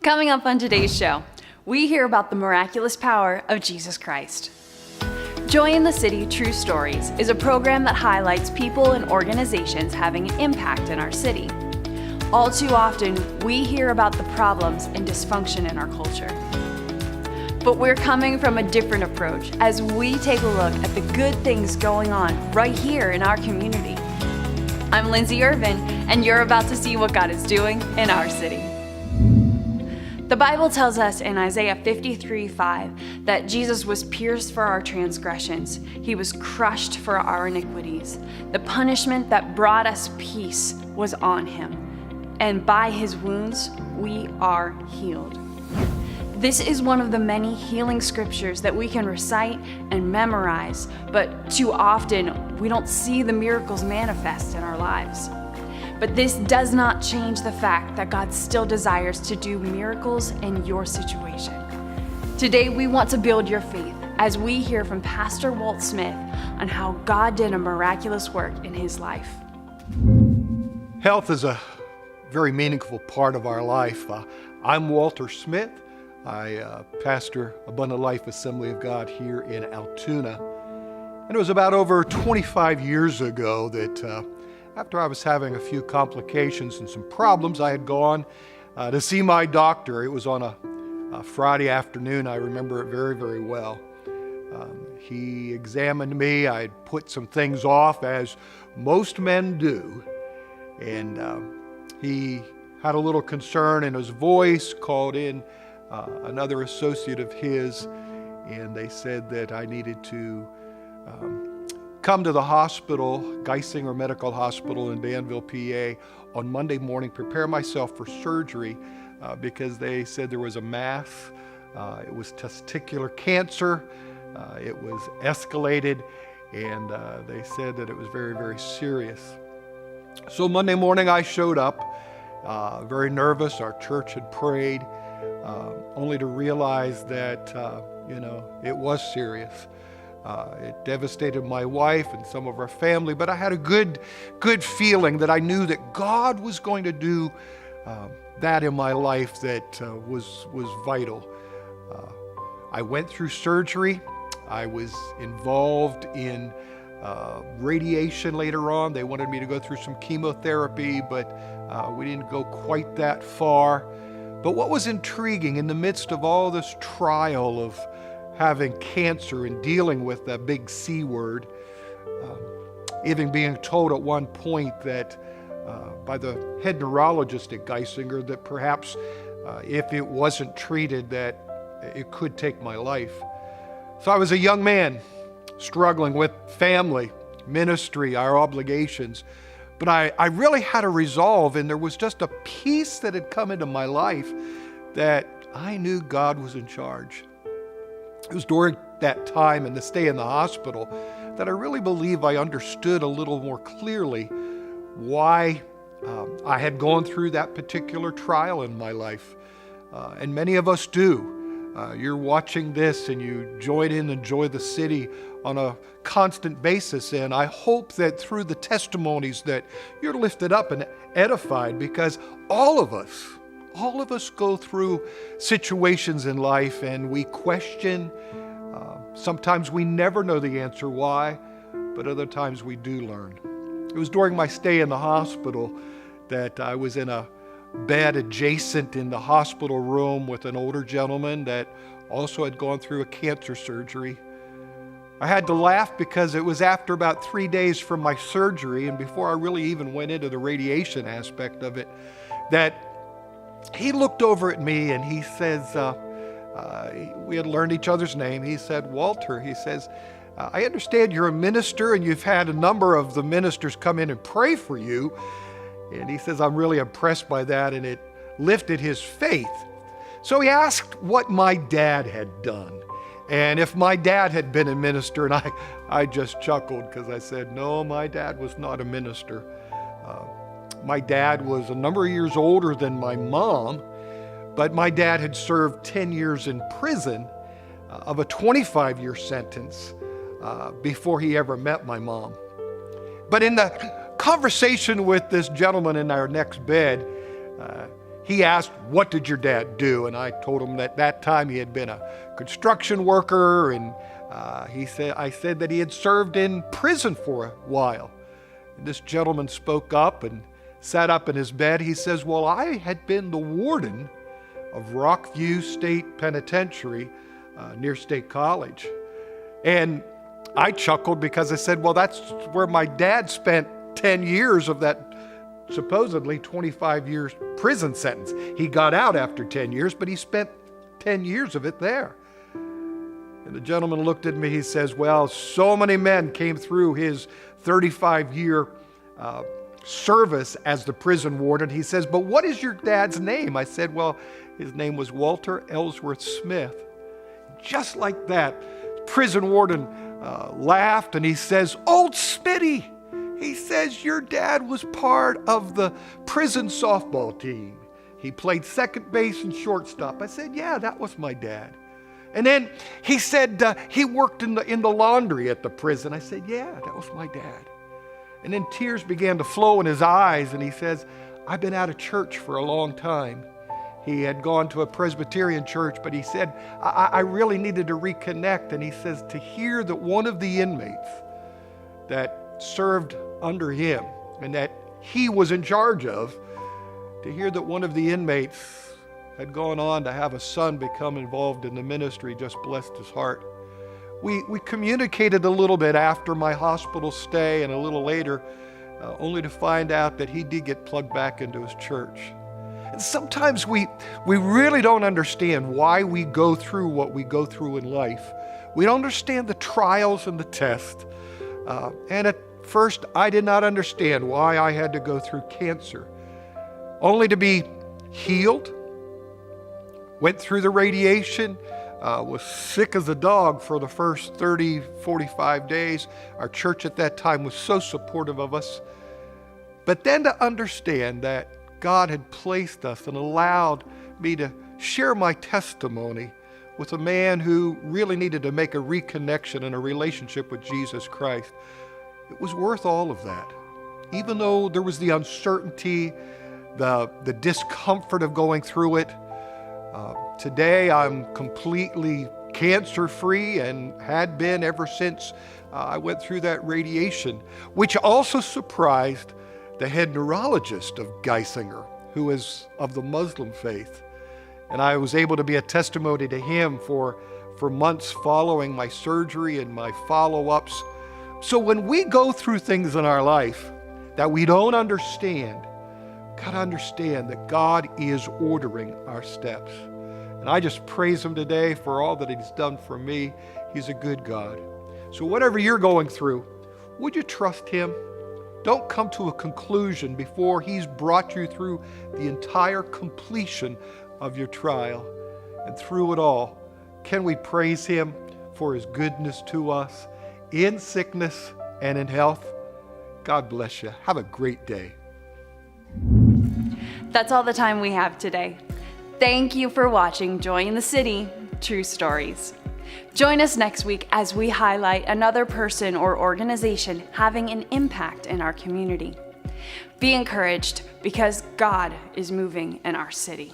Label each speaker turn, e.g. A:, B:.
A: Coming up on today's show, we hear about the miraculous power of Jesus Christ. Joy in the City True Stories is a program that highlights people and organizations having an impact in our city. All too often, we hear about the problems and dysfunction in our culture. But we're coming from a different approach as we take a look at the good things going on right here in our community. I'm Lindsay Irvin, and you're about to see what God is doing in our city. The Bible tells us in Isaiah 53:5 that Jesus was pierced for our transgressions. He was crushed for our iniquities. The punishment that brought us peace was on him, and by his wounds we are healed. This is one of the many healing scriptures that we can recite and memorize, but too often we don't see the miracles manifest in our lives. But this does not change the fact that God still desires to do miracles in your situation. Today, we want to build your faith as we hear from Pastor Walt Smith on how God did a miraculous work in his life.
B: Health is a very meaningful part of our life. I'm Walter Smith. I pastor Abundant Life Assembly of God here in Altoona. And it was about over 25 years ago that after I was having a few complications and some problems, I had gone to see my doctor. It was on a Friday afternoon. I remember it very, very well. He examined me. I had put some things off, as most men do. And he had a little concern in his voice, called in another associate of his, and they said that I needed to come to the hospital, Geisinger Medical Hospital in Danville, PA, on Monday morning, prepare myself for surgery because they said there was a mass. It was testicular cancer. It was escalated, and they said that it was very, very serious. So Monday morning I showed up, very nervous. Our church had prayed, only to realize that, it was serious. It devastated my wife and some of our family, but I had a good feeling that I knew that God was going to do that in my life that was vital. I went through surgery. I was involved in radiation later on. They wanted me to go through some chemotherapy, but we didn't go quite that far. But what was intriguing in the midst of all this trial of having cancer and dealing with that big C word, even being told at one point that by the head neurologist at Geisinger that perhaps if it wasn't treated that it could take my life. So I was a young man struggling with family, ministry, our obligations, but I really had a resolve, and there was just a peace that had come into my life that I knew God was in charge. It was during that time and the stay in the hospital that I really believe I understood a little more clearly why I had gone through that particular trial in my life. And many of us do. You're watching this and you join in and enjoy the city on a constant basis. And I hope that through the testimonies that you're lifted up and edified, because all of us go through situations in life and we question. Sometimes we never know the answer why, but other times we do learn. It was during my stay in the hospital that I was in a bed adjacent in the hospital room with an older gentleman that also had gone through a cancer surgery. I had to laugh because it was after about 3 days from my surgery, and before I really even went into the radiation aspect of it, that he looked over at me and he says, we had learned each other's name. He said, "Walter," he says, "I understand you're a minister and you've had a number of the ministers come in and pray for you." And he says, "I'm really impressed by that," and it lifted his faith. So he asked what my dad had done and if my dad had been a minister, and I just chuckled because I said, "No, my dad was not a minister." My dad was a number of years older than my mom, but my dad had served 10 years in prison of a 25-year sentence before he ever met my mom. But in the conversation with this gentleman in our next bed, he asked, "What did your dad do?" And I told him that that time he had been a construction worker, and I said that he had served in prison for a while. And this gentleman spoke up and sat up in his bed. He says, "Well, I had been the warden of Rockview State Penitentiary near State College." And I chuckled because I said, "Well, that's where my dad spent 10 years of that supposedly 25 years prison sentence. He got out after 10 years, but he spent 10 years of it there." And the gentleman looked at me, he says, "Well, so many men came through his 35-year service as the prison warden." He says, "But what is your dad's name?" I said, "Well, his name was Walter Ellsworth Smith." Just like that, prison warden laughed, and he says, "Old Smitty," he says, "your dad was part of the prison softball team. He played second base and shortstop." I said, "Yeah, that was my dad." And then he said he worked in the laundry at the prison. I said, "Yeah, that was my dad." And then tears began to flow in his eyes, and he says, "I've been out of church for a long time." He had gone to a Presbyterian church, but he said, I really needed to reconnect. And he says, to hear that one of the inmates that served under him and that he was in charge of, to hear that one of the inmates had gone on to have a son become involved in the ministry just blessed his heart. We communicated a little bit after my hospital stay and a little later, only to find out that he did get plugged back into his church. And sometimes we really don't understand why we go through what we go through in life. We don't understand the trials and the tests. And at first, I did not understand why I had to go through cancer, only to be healed. Went through the radiation, was sick as a dog for the first 30, 45 days. Our church at that time was so supportive of us. But then to understand that God had placed us and allowed me to share my testimony with a man who really needed to make a reconnection and a relationship with Jesus Christ. It was worth all of that. Even though there was the uncertainty, the discomfort of going through it, today I'm completely cancer-free and had been ever since I went through that radiation, which also surprised the head neurologist of Geisinger, who is of the Muslim faith. And I was able to be a testimony to him for months following my surgery and my follow-ups. So when we go through things in our life that we don't understand, got to understand that God is ordering our steps. And I just praise him today for all that he's done for me. He's a good God. So whatever you're going through, would you trust him? Don't come to a conclusion before he's brought you through the entire completion of your trial. And through it all, can we praise him for his goodness to us in sickness and in health? God bless you. Have a great day.
A: That's all the time we have today. Thank you for watching Joy in the City, True Stories. Join us next week as we highlight another person or organization having an impact in our community. Be encouraged because God is moving in our city.